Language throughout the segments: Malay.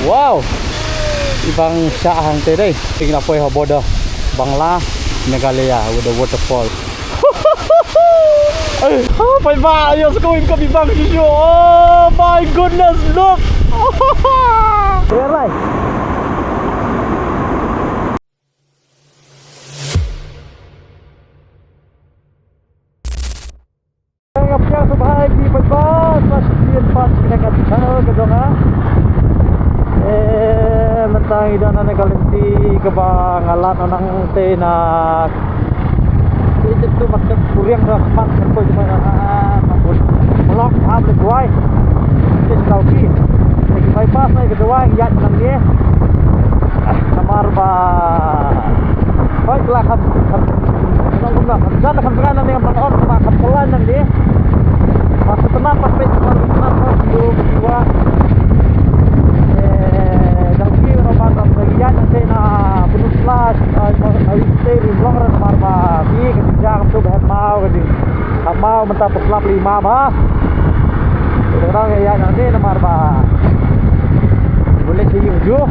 Wow. Ibang saan today. Tingnan po yung border Bangla, Meghalaya with the waterfall. Oh, phải ba ayos ko yung kabibang sisyo. Oh my goodness, look. Here right. Subhay di pagba pasien pas kena channel kedong ha mentang ida na nagalenti ke ba ngalat nang te na itu tu maksud kuriang rahmat ko cuma melok ham le guai this tauki lagi bypass na kedua ya nang ni kamar ba hoy kelak ham nang guna jana kam kana ni man on ma kam pelan nang ni masih tenang sampai tenang belum dua dan kiri nomor bagian nanti na penuh flash hari ini long nomor babi kerja untuk bahan mau jadi mau mentah peslap 5 bah orang ya nanti nomor bah boleh sih ujung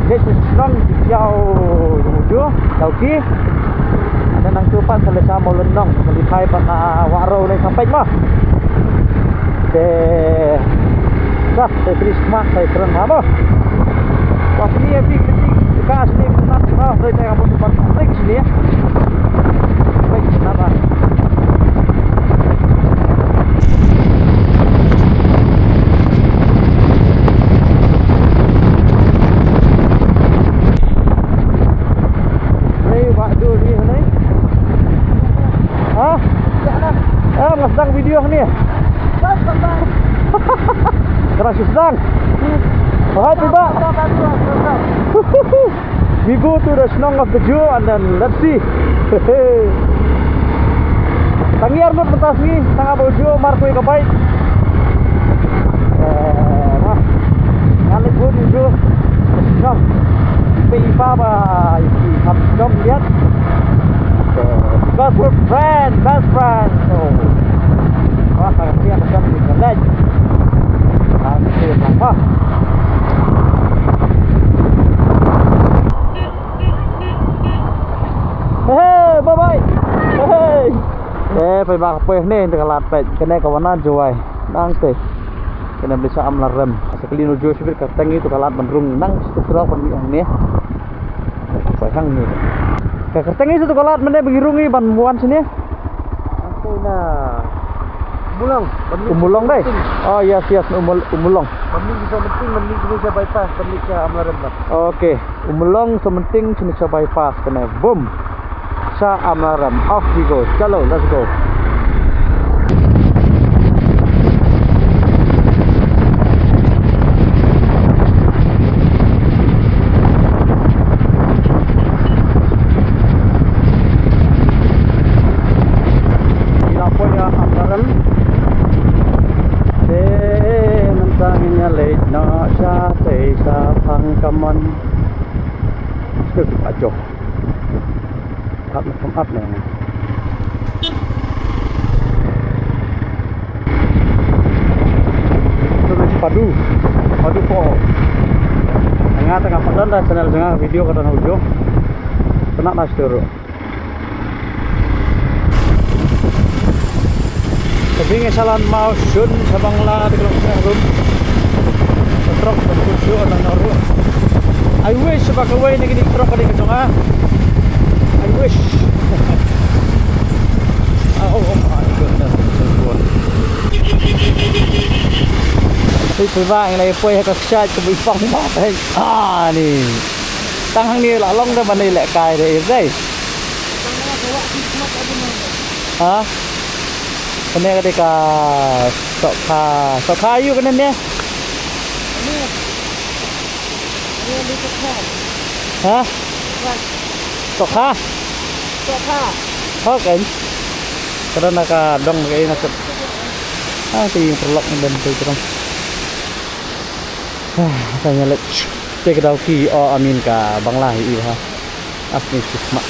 jadi strong jauh ujung tauki ada nang tupat selesai mau lenong melipai pada waro ni sampai mah sah saya Krisma saya keren apa wah ini bekas ni benar saya kamu tempat trik sini ya baik kenapa ini waktu di sini sedang video ni keras sedang. Oh, tiba. We go to the Snong of the Jew and then let's see. Tangiar mo pentas ni, tanga bojo marko ka bait. Nah. Kali go ni Jew. Snong. Pipa ba iki hap jom lihat. Best friend. Oh. Wah, dia macam ni kan. Apa? Hey, bye-bye. Hey. Phải bạc pe ni tekalat pe kena kawanan juai. Nang te. Kena bisa amlarem. Sekali nuju sibir katang itu kalat bandrung nang seterok pemiang ni. Pai hang ni. Katang itu kalat mene begirungi ban muan sini. Angkena Umulong deh. Oh yes umulong. Pemilih bisa penting Indonesia bypass pemilih ke Amlarem. Oke, umulong sementing Indonesia bypass kena boom. Sa Amlarem. Off we go. Chalo, let's go. Kaman itu ajo macam up nih itu masih padu po tengah padan dah channel tengah video kadang ujung kena nasdoro tapi ngesalan mau sun sabangla di kelompok rum truk berkusu orang naru. I wish bakaway na gini truk kadi kadunga. I wish. Oh my goodness. Thì vàng này quay các sai của bị phong bọt đấy. Nè. Tăng hàng này là long ra bên này lại cài để đây. Hả? Bên này cái cả sọ kha yêu cái này nè. Hả? Sokha? Okay. Karena naka dong kayak nak. Itu yang perlok dan itu terus. Saya lihat cek dauki amin ka Bangla ha. Asli Krisma.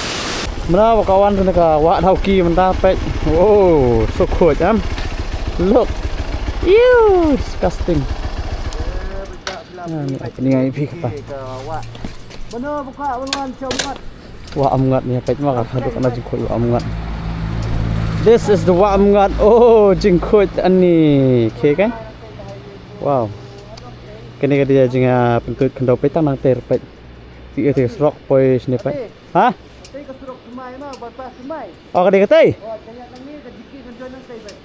Mana kawan tu ka wak dauki mentah pek. Oh, so cool Look. Ew, disgusting. Ni ngai pi ka pa. Bener buka benuan cobat. Wa amngat ni pet ma ka haduk na jingkut wa amngat. This is the wa amngat. Oh, jingkut ani. Okay kan? Wow. Kini ka dia jinga pentut kendau petang nang ter pet. Ti rock poi sini pet. Ha? Tay kasurok kumay ma, bypass kumay. Oh, ka dia katay. Oh, kanya nang ni kadiki kanjoy nang tay bay.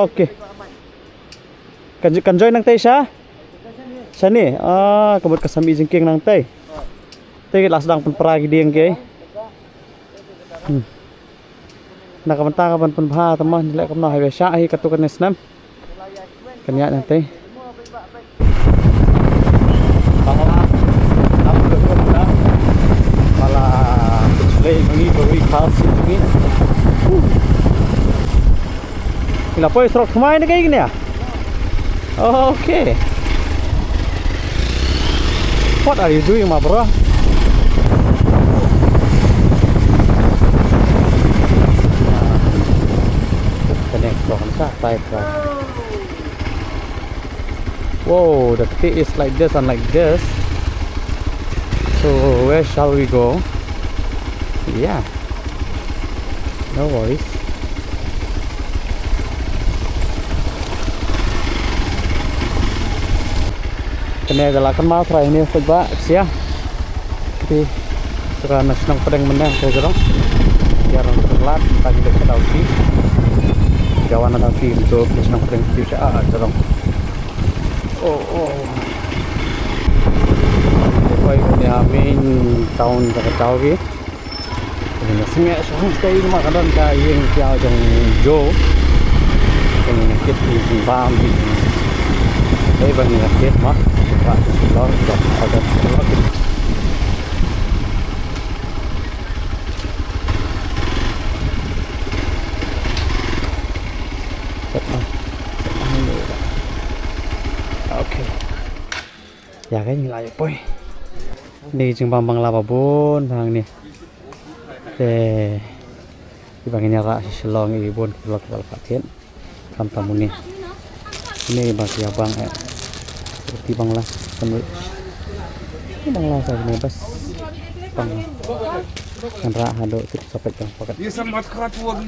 Okay. Kan join nang tay siya? Siya ni. Kabut kasami jingking nang tay. Tay lasdang pun peragi dieng kay. Nakamanta ka pan pun bha tamah nilai kamna hai siya hi katukan ni snam. Kanya nang tay. Malah play mengi beri khas ini. Ila poi strok semai ni kayak gini ya? Oh, okay. What are you doing, my bro? Connect from side. Whoa, the pit is like this and like this. So where shall we go? Yeah, no worries. Kena galakan mau try ini coba sia. Jadi sekarang senang pedang menang saya jorong. Biar terlat tadi dah tahu sih. Jawanan nanti untuk senang pedang bisa jorong. Oh. Quay về nhà mình tàu cái tàu kia thì nó sẽ nghe xuống cây mà cái đơn cây riêng theo trong vô thì cái gì ba mình đây bằng là kết mất và đó đọc ở đây nó ok ya cái như lại bôi đi chừng bang lava bon thang ni te di bang ini ra selong i bon blok patien kam tamu ni ini bagi abang seperti bangla penuh bangla saya ni bas bang kan ra hado tik sampai jam pakat Dia sambat kerat wagi.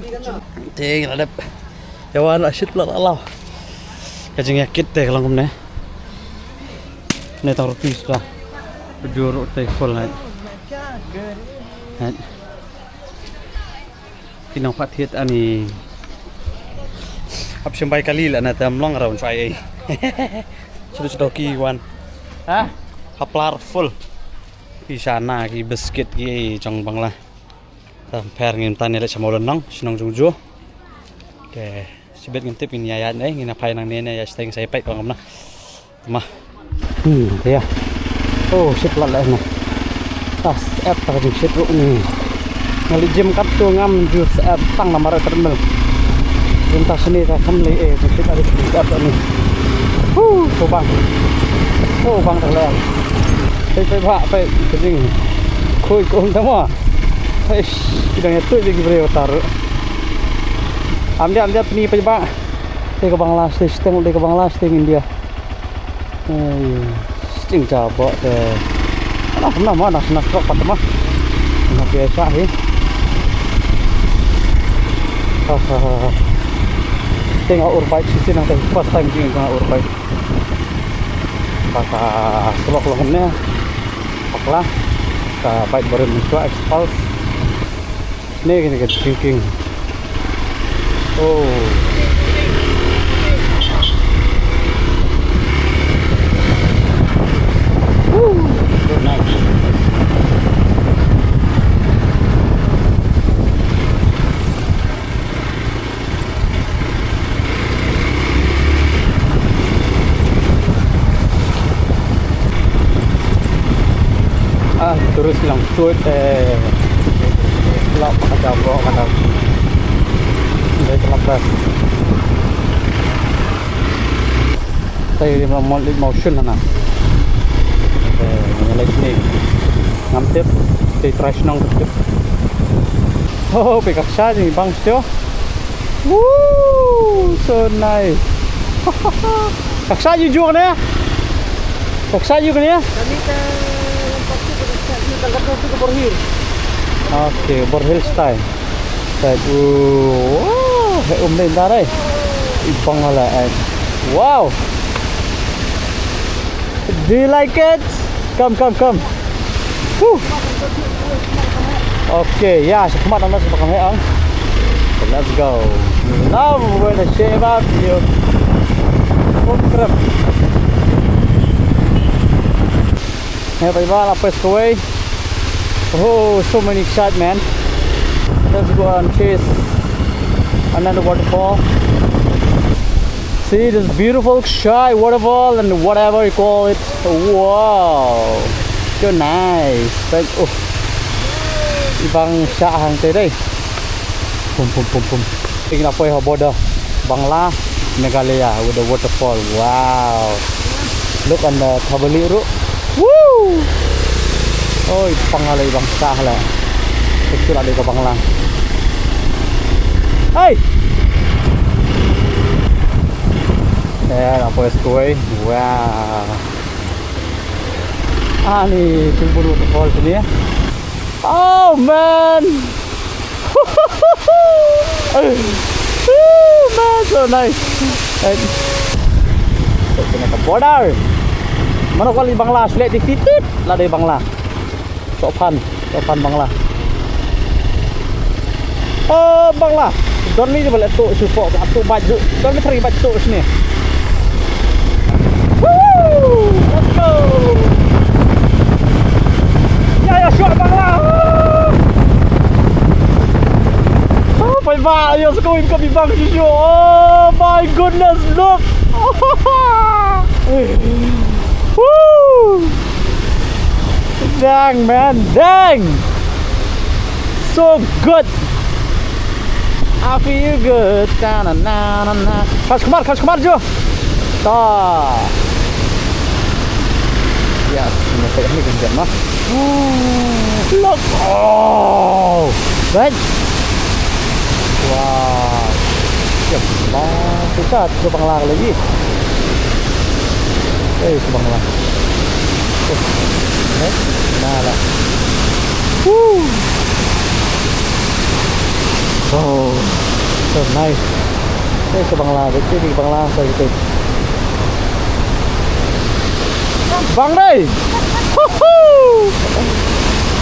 ting adap jawan asyik lah Allah kajing yakit teh kalau kumne ni tang roti sudah Bujur teh full hat. Pinang pathiet ani. Hab sampai kali lah na tam long round sai. Sudah ki wan. Ha? Haplar full. Ki sana ki biscuit ki trong bangla. Tam per ngin tan ni le chamol nang sinong jungju. Ke sibet ngin tip ini ayat nei ngin apai nang ne ya steng sai pai kong na. Mah. Ya. Oh, shit lah na. Tas app tak jing shit ni. Ngali gym kat tu ngam ju app tang nomor terminal. Entah sini tak kam le shit ada shit app ni. Oh bang tak lah. Pai bha pai jing. Khoi kom tama. Eish, kidang itu je gibre utar. Amdia ni pai bha. Te ke Bangladesh, tengok ke Bangladesh India. Chính chào bộ thì nó cũng nằm ở nó có phần mà nó về xã ấy tiếng ở Uruguay chỉ năng tới first time tiếng ở Uruguay và sebab lawan ni hoặc là cả baik baru mencoba expose ni gini ke thinking oh nice. Terus lang suit lap ada bawa kada dari kelas saya mau motion na lightning ngam tip di trash nong tip oh pick up charging bang still woo so nice kaksa jujur ni Saksayu kan ya? Kami ke lompat tu ke dekat tu ke Borhir. Okay, Borhil style. Style. Wow, hey ntar eh. Ibang hala eh. Wow. Do you like it? Come. Woo. Okay, ya, sekemat nama sebab kami ang. Let's go. Now we're gonna shave up you. Krem. Hey, everyone, up this way. Oh, so many excitement. Let's go and chase another waterfall. See this beautiful shy waterfall and whatever you call it. Wow, so nice. Like, oh, ibang siya hang today. Pum. Tingnan po yung border Bangla, Meghalaya with the waterfall. Wow, look on the Tabaliru. Woo! Oh, pangala ibang sahla. Ito ada ke Bangla. Hey! Ya, apa es wow. Ni cemburu waterfall sini ya. Oh man. Man, so nice. Kena ke border. Mana kali Bangla sulit dikit lah dari Bangla. Sopan Bangla. Oh Bangla. Don ni boleh tu support tu baju. Don ni cari baju sini. Woo! Let's go. Ya shot Bangla. Oh my god, you're going to be bang you. Oh my goodness, look. Woo! Dang man, dang. So good. I feel good. Na. Kas kemar jo. Ta. Yes, ini saya ni kerja mah. Look. Oh. Right. Wow. Siap. Kita ke Bangla lagi. Ke Bangla. Nah lah. Woo. Oh, so nice. Ke Bangla, betul di Bangla saya gitu. Bang deh.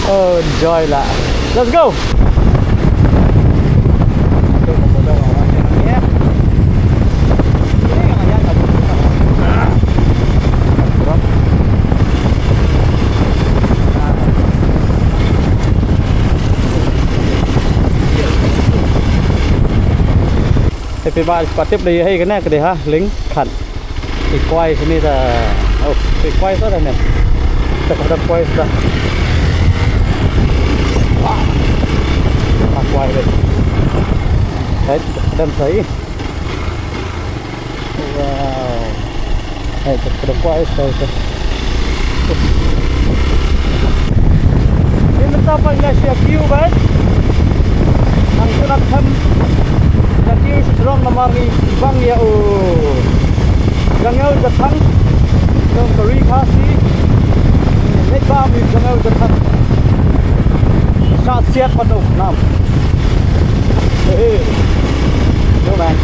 Oh, enjoy lah. Let's go. Tapi bạn patip đây hay cái này cái đấy ha, lính khẩn thì quay cái này là cái quay rất là này, tập quay ra, quay đây, đấy đâm thấy, wow, này tập quay rồi, ini apa yang saya view kan, angkutan ham. Jadi sedang namari bang ya jangan datang dong beri kasih lebar mi jangan datang saat siap penuh nam coba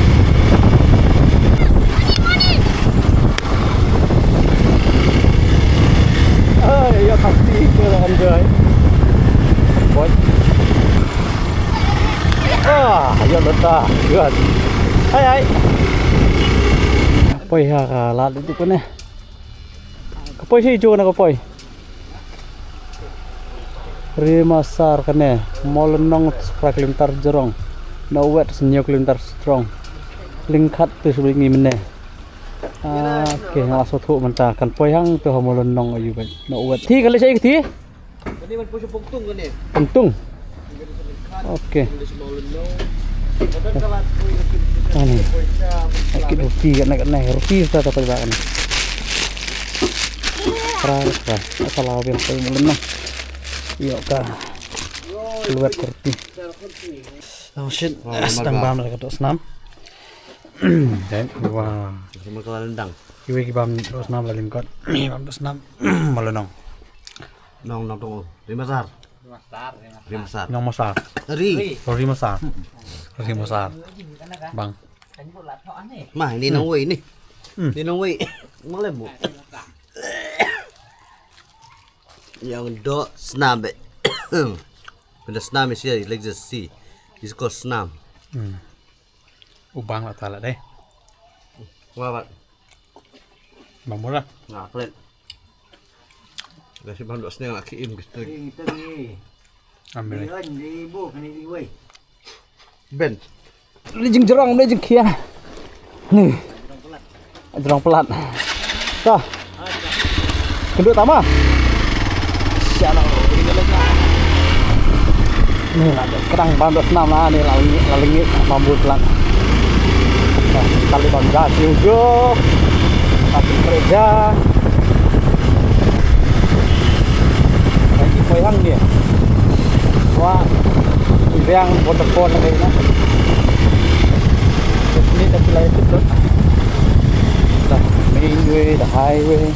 ya kasih ke enjoy boy. Ya betul, good. Hai. Poi ha la itu pun eh. Kapoi sih jo na kapoi. Rimasar kene, molenong sprakilintar jerong. No wet senyok lintar strong. Lingkat tu sebelum ini mene. Oke, langsung tu mentah kan poi hang tu molenong ayu kan. No wet. Ti kali saya ti. Ini man puso pungtung kan ni. Untung. Oke. Ini. Kita roti kan roti sudah dapat bahan. Keras. Asal awal yang melenong. Iya kah. Keluar roti. Oh shit. Sedang bam dekat senam. Dan wah. Sama kelendang. Iwe kibam terus nam lalim kot. Bam terus nam malonong. Nong tunggu. Lima besar. Lima besar. Nyong masar. Ri. Rori masar. Rori masar. Bang. Mah ini nong wei nih. Ini nong wei. Malam bu. Yang do snam. When the snam is here, like this see. It's called snam. Ubang lah tala deh. Wah, Pak. Bang murah. Nah, pelit. Kasi bang do snam laki im gitu. Ambil. Ben. Ini jeng jerang, ini jeng kia. Nih. Jerang pelat. Dah. Kenduk tama. Sialah. Nih lah, kerang bandos nama nih lalingit bambu pelat. Nah, kali bangga juga. Tapi kerja. Lagi koyang dia. Wah, yang waterfall lagi na. Ini dah mulai itu. The main way, the highway.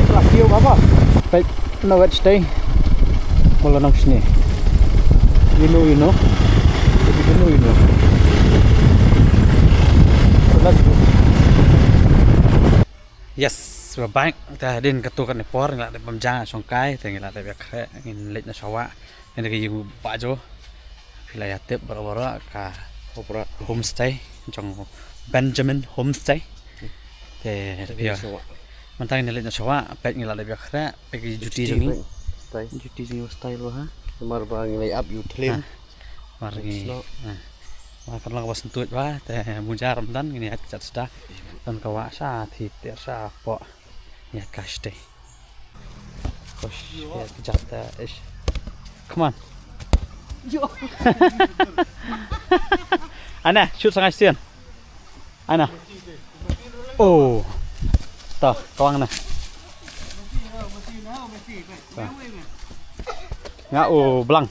Itulah view apa? Baik, no wet stay. Malanang sini. You know. You know. So let's go. Yes, bank ta din katukan ni por ngla de bamjang songkai te ngla de bekhe ngin leit na sawa ene ke yu bajo wilayah tep boro-boro ka opera homestay jong Benjamin homestay te dia mantang ni leit na sawa pet ngla de bekhe pe juti jong juti jong style lo ha Mar bang lay up you claim. Mari. Makan lang wasentut ba te mujar ramdan ngini achat sudah dan kawa sa thi ter sa po ya kaste kosh ya jata ish come on yo ana shoot sangat sian ana oh ta kawang na nga oh belang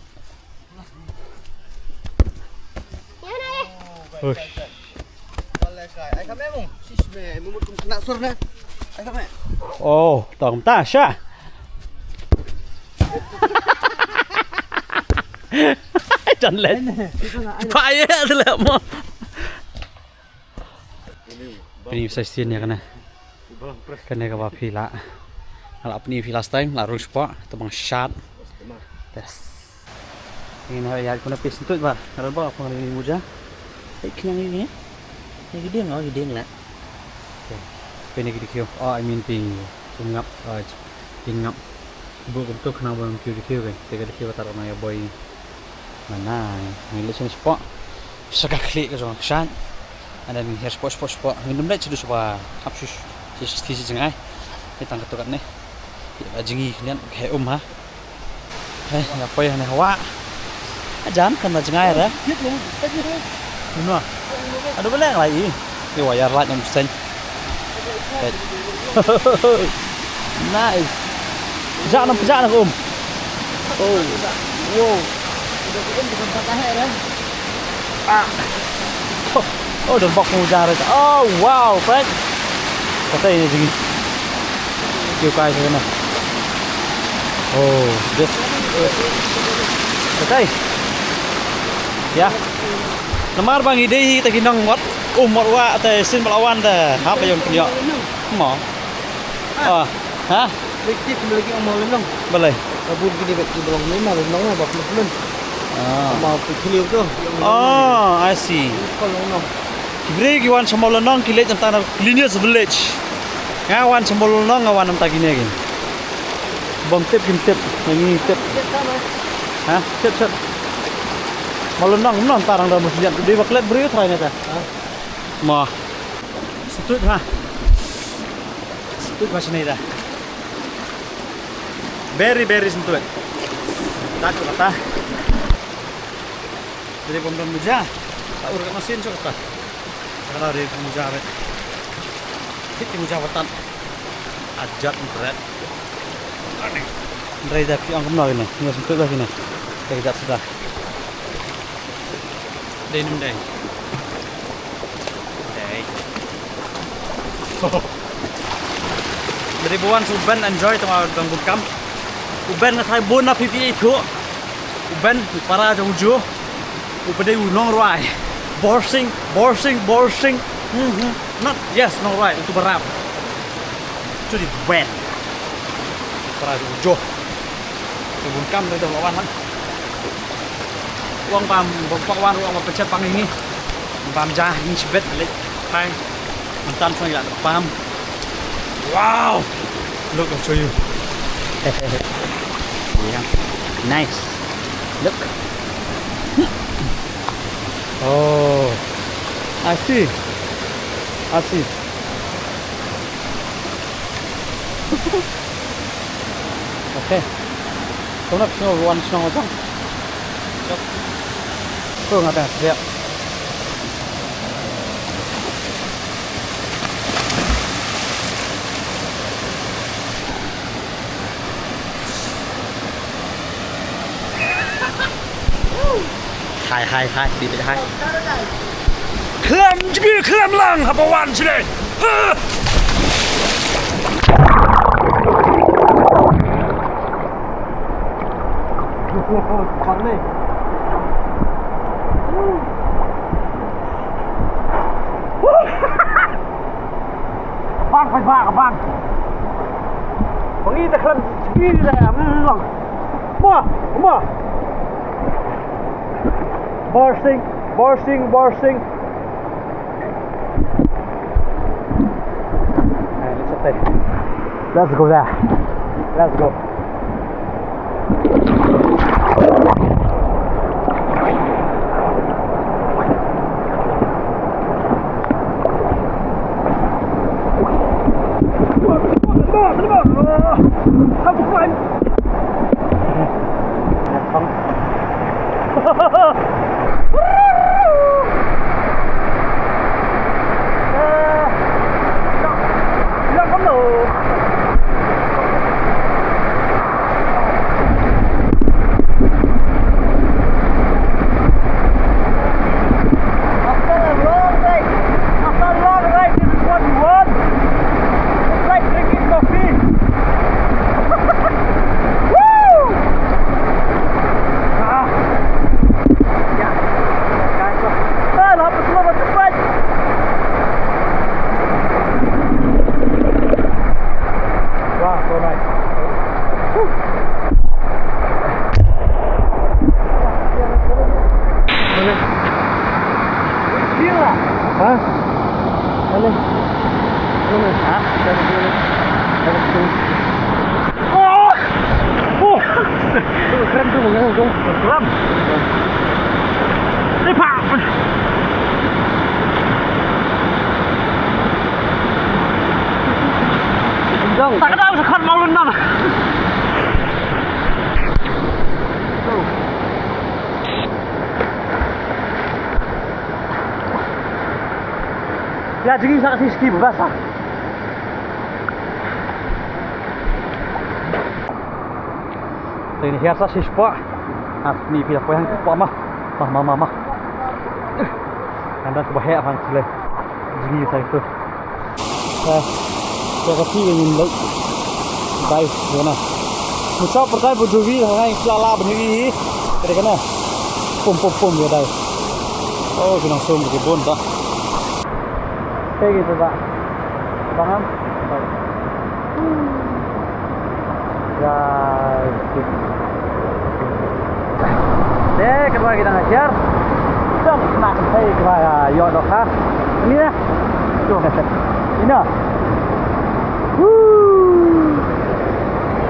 Ush. Ai kame mong. Sisme mumut kum kena sur na. Ai kame. Oh, tong ta sha. Jangan lên. Phải á, thế là mà. Ini bisa sini ya kana. Kana ka ba pila. Ala apni pila last time la rush pa, tabang shot. Tes. Ini ya kuna pis itu ba. Kalau ba apa ni muja. Ikan ini. Ini gede nggak gede nggak? Pene gede kyo. Oh, I mean ping ngap ngap. Bu bentuk kena bang kyo kyo kan. Tega kyo taruh na ya boy. Mana? Ini lepas spot. Sagak klik ke zona kesan. Ada ni hair spot. Ini nampak cedus apa? Kapsus. Sisi jengai. Ini tangkat tukat ni. Jengi kalian kayak ha. Apa ya ni hawa? Ajan kan jengai ada. Ano? Ano ba lang lagi? Ni wayar light yang sen. Nice. Jangan om. Oh. Wow. Oh, dan bok mu jar. Oh, wow, Fred. Kata ini sini. Kau kai sana. Oh, this. Kata. Ya. Namar bang ide kita kinang wat umur wa te sin melawan te apa yang punya mo ha Begitu memiliki amal lenong. boleh Kabut gini begitu belum lima lenong apa belum. Mau pikir tu. Oh, I see. Kalau lenong. Kibre giwan samolonong kilet tentang linear village ngawan samolonong ngawan tentang gini lagi bom tip ini tip ha tip malonong non tarang dalam masjid di baklet beri try neta mah setut macam ni dah very setut tak kata jadi bom muja tak urut mesin cok kata kalau dari muja bet kita muja watan ajak berat dari dah yang kemana ini nggak setut lagi nih kita sudah Denim day. Day. Dari buan suben enjoy tong bukam. Uben na thai bon na PPA thu. Uben para jong ju. Upade unong rai. Borsing. Not yes, no right itu berap. Itu di ben. Para jong ju. Tong bukam dari dong lawan. Uang pam pakawan uang ma pencet pang ini. Pam jah ini sebet lek. Hai. Mantan so ya pam. Wow. Look, I'll show you. Yeah. Nice. Look. Oh. I see. Okay. Không được snow one snow trong. Phương ở đây đẹp. Hai, đi về hai. Khlam lang hả bảo an chứ đây. Bắn đi. Bang phải vàng bang. Bang ini tak khlam segini dah. Mua. Bursting. Let's go there. Let's go. Tak ada sekat mau lenang. Ya jadi sangat ski basah. Ini hiasa siswa. Ni pihak yang kuat mah. Mah. Anda coba hea hang sile. Jadi saya tu. Cái phi nhìn lấy đây rồi này một shop một cái bột vi hay la bên này cái này pum ở đây oh cái nòng sông cái bồn đó cái gì vậy bang không ya deh kedua kita ngajar jom nak saya kedua yo dok ha ini ya ini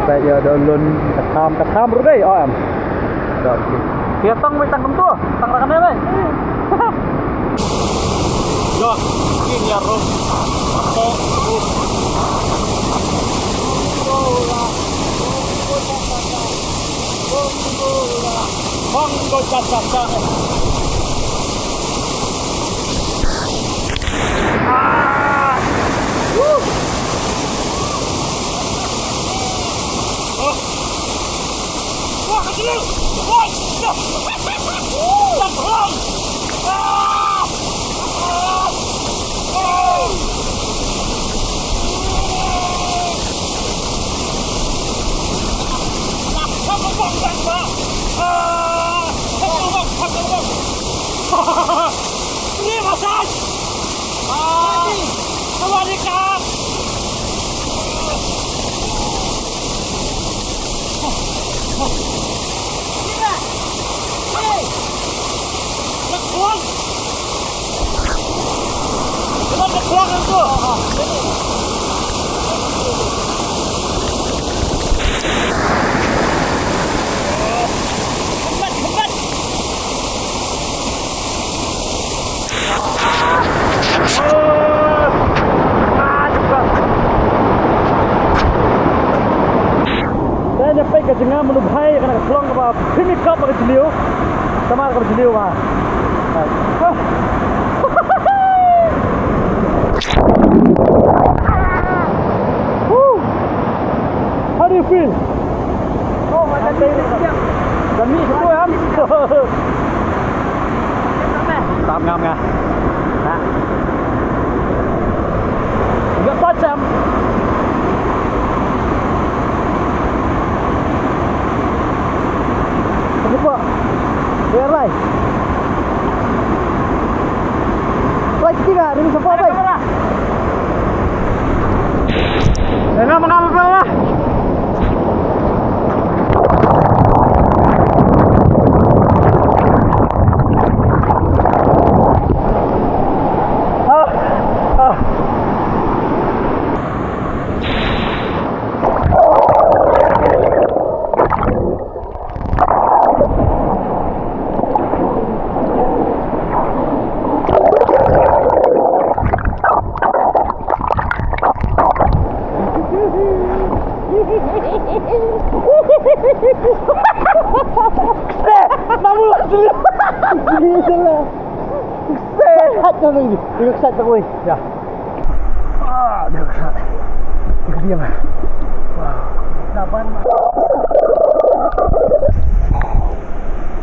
bây giờ đồn luôn cắt tham rồi đấy em rồi kia tăng với tăng tua tăng ra cái này rồi kia nhà rồi không có chặt Wah, kecil! Wah, stop! Stop! นี่มาซันสวัสดีครับนี่แหละเฮ้ยนักควงจะต้องนักควงกันตัวsampai ke jengah menubhai kena kelong apa pimik kap ke jeliu sama ke jeliu mah how do you feel oh ada dami itu ya tam ngam ngah nah enggak tajam Lupa. Biar lai. Lai ketiga, ini siapa baik? Enggak mengapa bawah. Dia kesat tak weh. Ya. Dia kesat. Dia diam. Wow. Naban.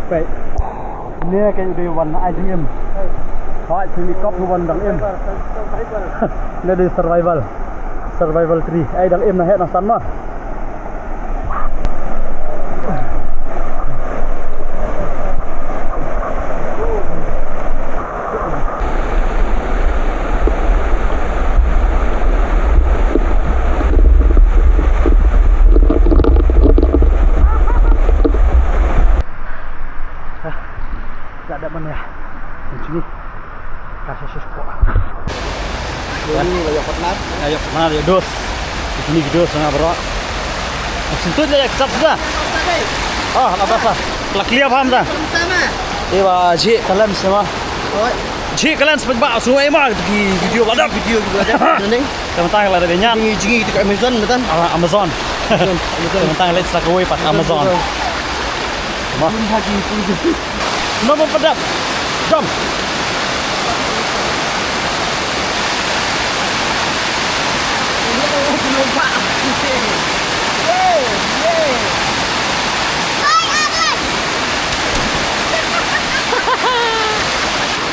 Baik. Ini kayak dia warna IDM. Hai, sini kop nuan dang em. Ini di survival. Survival 3. Ai dang em na het na san ma. Tak ada mana ya. Di sini kasih sesuatu. Ini layak penat. Layak penat ya dos. Di sini dos sangat berat. Sentuh dia kesat sudah. Oh, apa sah? Kelak paham dah. Sama. Iba ji kalian semua. Ji kalian sebab semua emang di video badak video juga ada. Nanti. Tentang lah ada banyak. Jingi di Amazon betul? Amazon. Tentang let's like away pas Amazon. Mah. Nombor pedap. Jom.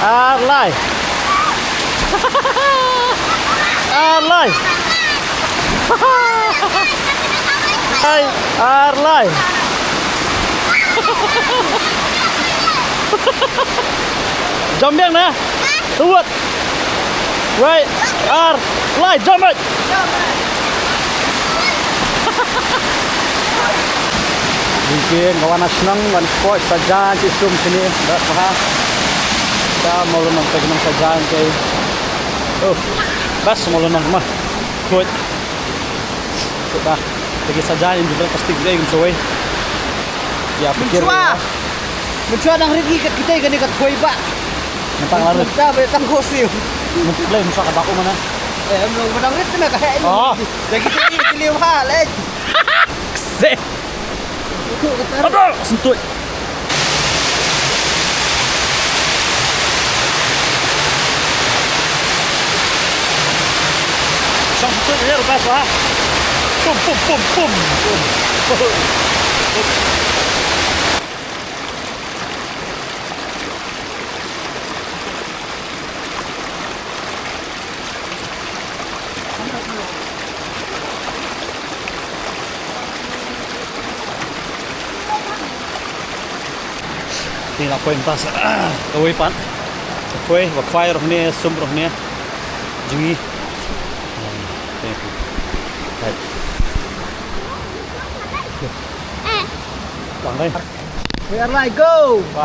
Arlai. Arlai. Arlai. Jom biang na. Tuwat. Right. Arlai. Jom right. Mungkin kawan senang dan sport saja di sum sini dah faham. Kita mau nonton kenang saja ke. Oh, bas mau nonton mah. Good. Sudah. Pergi saja yang juga pasti kita ingin soi. Ya pikir. Mencuba nang rigi kat kita gani kat koi ba. Mentang larut. Dah betang kosil. Mulai musa kat aku mana? Belum menang rit kena kayak ini. Oh. Jadi kita ini pilih hal eh. Se. Aduh, sentut. Sentut dia lepas lah. Pum pum pum pum. นี่เราเป็นตัสตัวไว้ปันตัวว่าควายรถเนี่ยซุ่มรถเนี่ยจีหลังเลย Where I go? ไป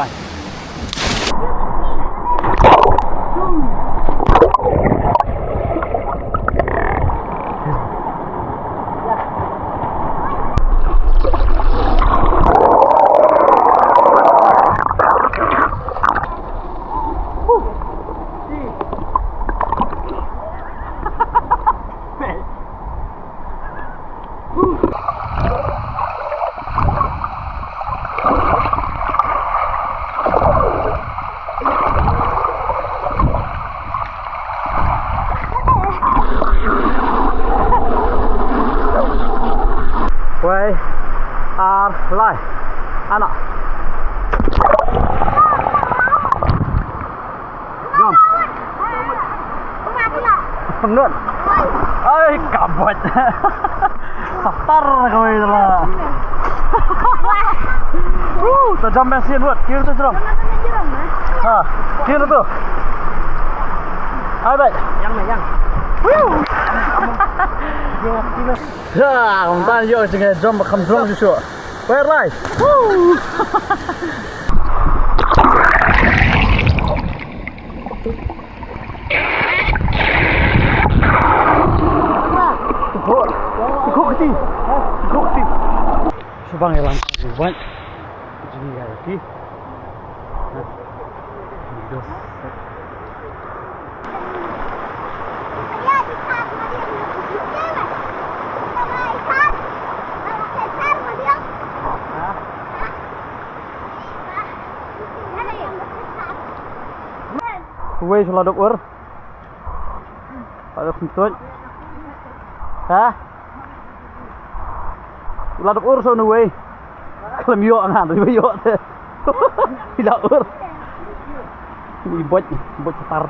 Lai anak Jom Pengen Ay kabut Satar kau itu lah Tajam mesin buat kiri tu jerong ha kiri tu ayo baik yang ya kita yuk jangan jom makan jerong juga Where life? Woo! Subang yang langka buat jadi lagi. Quay cho là độc ur ada kuntut ha là độc ur sao nuôi làm yo ngàn rồi yo thế thì là ur đi bớt tar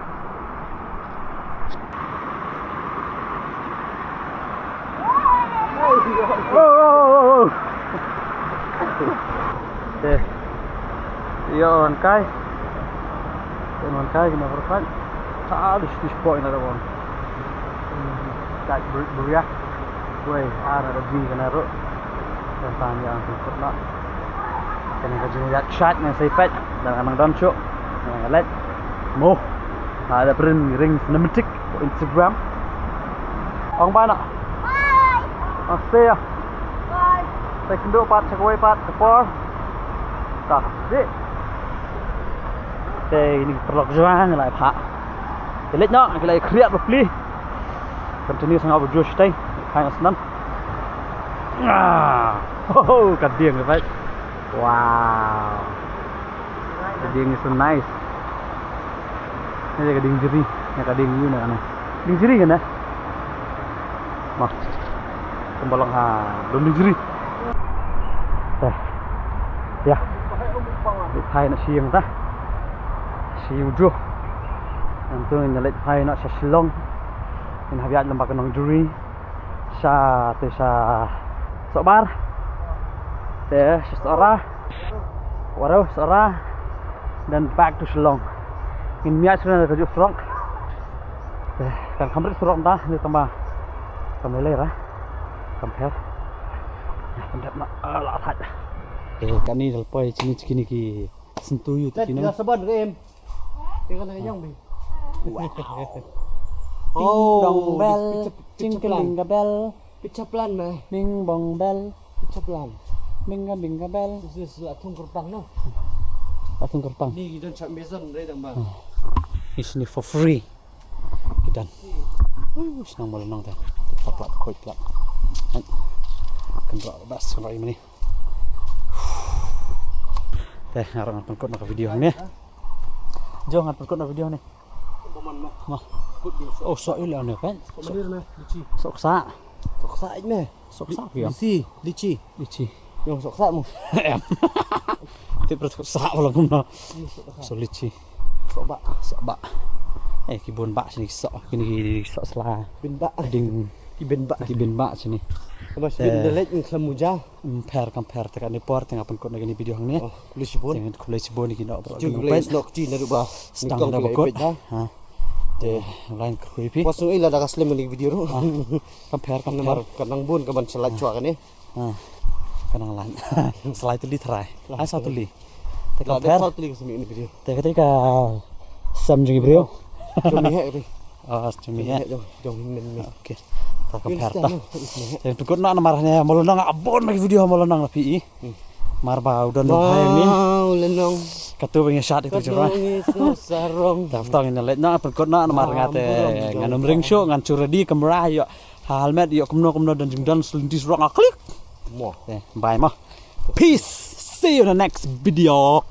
deh yo cái Teman kaya kena berkat, tak ada sport yang ada bang. Tak beriak, gue ada di kena ro, dan tanya untuk nak. Kena kerja lihat shot yang saya pet dan emang don show, emang let, mo, ada ring cinematic Instagram. Orang mana? Masih ya. Saya kendo pat, cakap pat, sepor. Tak, dek. Đây ini perlojuan lại pak. Cái lết nhá, cái này kriat một pli. Continue sang over Josh đây, hai ngàn năm. Cả điên rồi vậy. Wow. Cái điên is so nice. Đây là cái điên gì? Cái điên như này này. Điên gì cái này? Mà. Kembalang ha, belum điên gì? Đây. Ya. Di Thai nó siang ta. Siujo nanti nyelit hai nak Shillong in habiat lembaga nong juri sa te sa sobar te sora warau sora dan back to Shillong in miat sudah kerja strong kan kamrit strong dah ni tambah kamele lah compare pendap nak ala that kan ni selpai sini ki sentuh you Tadi dah sabar em. Tengok nak yang bi. Oh, dong bell, cingkeling bell, Picaplan mah. bing bong bell, Picaplan. binga bell. Ini sudah tung kerpang no. Atung kerpang. Ni kita cak mesan dari dang bang. Di sini for free. Kita. Senang malu teh. Plat koi plat. Kendra bas sampai ini. Teh orang pengkot nak video ni. Jom ngat pengkot nak video ni. Mah. Oh, sok ile ane kan? Komandir mah, lici. Sok sa. Sok sa ini. Sok sa ya. Lici. Yang sok sa mu. Em. Ti perut sa wala guna. Sok lici. Sok bak. Kibun bak sini sok. Kini sok sela. Bin bak. Ding Ibenba sini. Mas bindelet ng klamuja. Compare tekan ni por tengah pun kau lagi ni video hang ni. Kulisipon. Jangan kulai sibon ni kena bro. Juga guys nok ti na ba. Stang dah bakot. Ha. De lain creepy. Pasung ila dah kaslim ni video ro. Compare Namar kanang bun kaban salat chua kan ni. Ha. Kanang lain. Slide tu li try. Ai sao tu li. Lah dah satu lagi semi ni video. Teka sam jeng bro. Cumi he ri. Cumi he. Jom nen ni. Okey. Tak compare ta. Yang tukut nak marahnya molonang abon lagi video molonang lapi. Marba udah nang ni. Lenong. Katu punya shot itu jera. Sarong. Daftar ini let nak perkut nak mar ngate nganum ring show ngan curedi kamera yo helmet yo kumno dan jengdan selintis rong klik. Bye mah. Peace. See you in the next video.